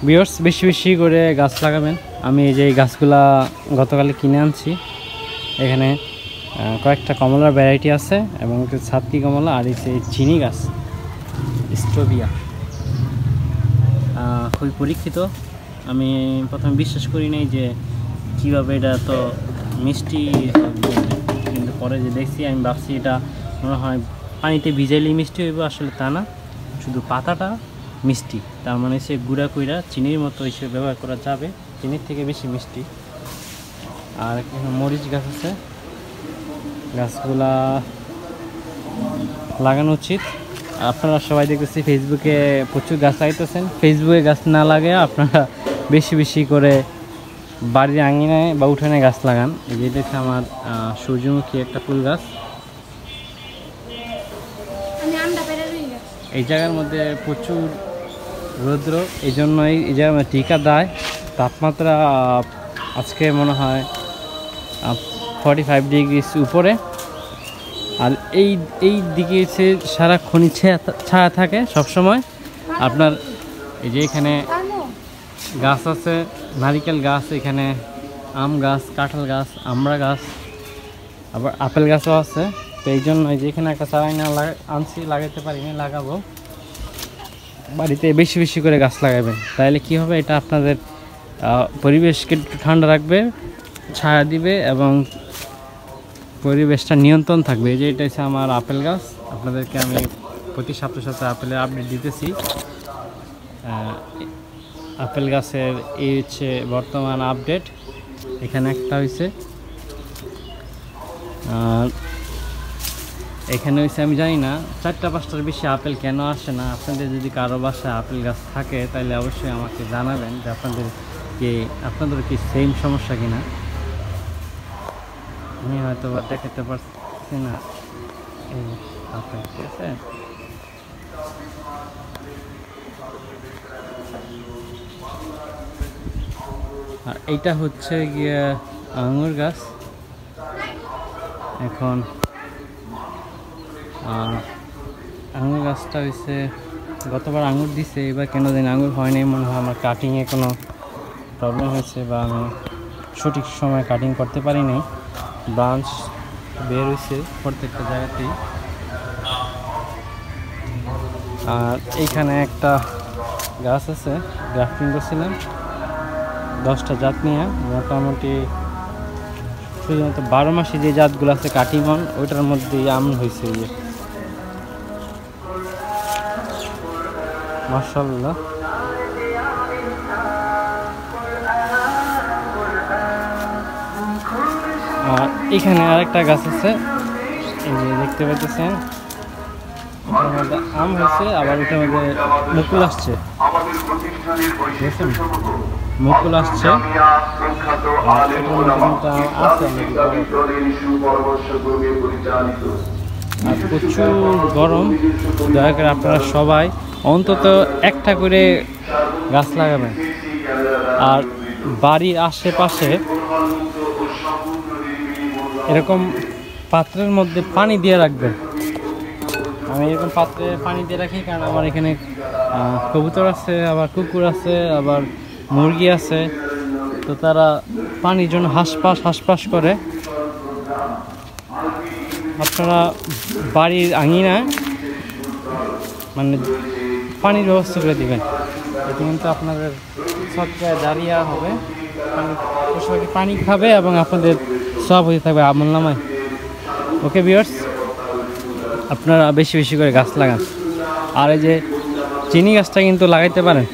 Viewers বেশি বেশি করে গাছ লাগাবেন। আমি এই যে এই গাছগুলা গতকালে কিনে আনছি। এখানে কয়েকটা কমলার ভ্যারাইটি আছে এবং ছাতকি কমলা আর এই চিনি গাছ স্ট্রোবিয়া খুবই পরীক্ষিত। আমি প্রথমে বিশ্বাস করি নাই যে কীভাবে এটা তো মিষ্টি, কিন্তু পরে যে দেখছি আমি ভাবছি এটা মনে হয় পানিতে ভিজাইলেই মিষ্টি হইব, আসলে তা না, শুধু পাতাটা মিষ্টি, তার মানে সে গুঁড়া কইরা চিনির মতো হিসেবে ব্যবহার করা যাবে, চিনির থেকে বেশি মিষ্টি। আর এখানে মরিচ গাছ আছে, গাছগুলা লাগানো উচিত। আপনারা সবাই দেখতেছি ফেসবুকে প্রচুর গাছ লাগাইতেছেন, ফেসবুকে গাছ না লাগে আপনারা বেশি বেশি করে বাড়ির আঙিনায় বা উঠানে গাছ লাগান। এই যে দেখছি আমার সূর্যমুখী একটা ফুল গাছ। এই জায়গার মধ্যে প্রচুর রৌদ্র, এই জন্যই এই জায়গার মধ্যে টিকা দেয়। তাপমাত্রা আজকে মনে হয় 45 ডিগ্রি উপরে। আর এই দিকে সে সারাক্ষণই ছায়া থাকে সবসময়। আপনার এই যে এখানে গাছ আছে, নারিকেল গাছ, এখানে আম গাছ, কাঁঠাল গাছ, আমড়া গাছ, আবার আপেল গাছও আছে। তো এই জন্য যে এখানে একটা চারাই না আনছি, লাগাতে পারিনি, লাগাবো। বাড়িতে বেশি বেশি করে গাছ লাগাবেন, তাহলে কি হবে, এটা আপনাদের পরিবেশকে একটু ঠান্ডা রাখবে, ছায়া দিবে এবং পরিবেশটা নিয়ন্ত্রণ থাকবে। এই যে এটা হচ্ছে আমার আপেল গাছ, আপনাদেরকে আমি প্রতি সপ্তাহে আপেলের আপডেট দিতেছি। আপেল গাছের এই হচ্ছে বর্তমান আপডেট। এখানে একটা হয়েছে, আর এখানে হয়েছে আমি জানি না 4-5টার বেশি আপেল কেন আসে না। আপনাদের যদি কারো বাসায় আপেল গাছ থাকে তাহলে অবশ্যই আমাকে জানাবেন যে আপনাদের কি সেম সমস্যা কিনা। আমি হয়তো দেখাতে পারছি না এই আপেল, ঠিক আছে। আর এইটা হচ্ছে গিয়ে আঙুর গাছ। এখন আঙুর গাছটা হয়েছে গতবার আঙুর দিছে, এবার কেন জানি আঙুর হয়নি, মনে হয় আমার কাটিংয়ে কোনো প্রবলেম হয়েছে বা আমি সঠিক সময় কাটিং করতে পারি নাই। ব্রাঞ্চ বের হয়েছে প্রত্যেকটা জায়গাতেই। আর এইখানে একটা গাছ আছে, গ্রাফটিং করছিলাম 10টা জাত নিয়ে। মোটামুটি শুধুমাত্র 12 মাসে যে জাতগুলো আছে কাটিমন, ওইটার মধ্যে আম হয়েছে। ইয়ে মাশাআল্লাহ। আর এখানে আরেকটা গাছ আছে, এই যে দেখতে পাচ্ছেন, ওটার মধ্যে আম হয়েছে, আবার ওটার মধ্যে মুকুল আসছে, বুঝছেন, মুকুল আসছে। আর প্রচুর গরম, দয়া করে আপনারা সবাই অন্তত একটা করে গাছ লাগাবেন। আর বাড়ির আশেপাশে এরকম পাত্রের মধ্যে পানি দিয়ে রাখবেন। আমি এরকম পাত্রে পানি দিয়ে রাখি, কারণ আমার এখানে কবুতর আছে, আবার কুকুর আছে, আবার মুরগি আছে। তো তারা পানির জন্য হাঁসপাস করে। আপনারা বাড়ির আঙিনায় মানে পানির ব্যবস্থা করে দেবেন, এতে কিন্তু আপনাদের সবজায়গায় দাঁড়িয়ে হবে, পানি খাবে এবং আপনাদের সব হয়ে থাকবে আমল নামায়। ওকে ভিউয়ার্স, আপনারা বেশি বেশি করে গাছ লাগান। আর এই যে চিনি গাছটা কিন্তু লাগাইতে পারেন।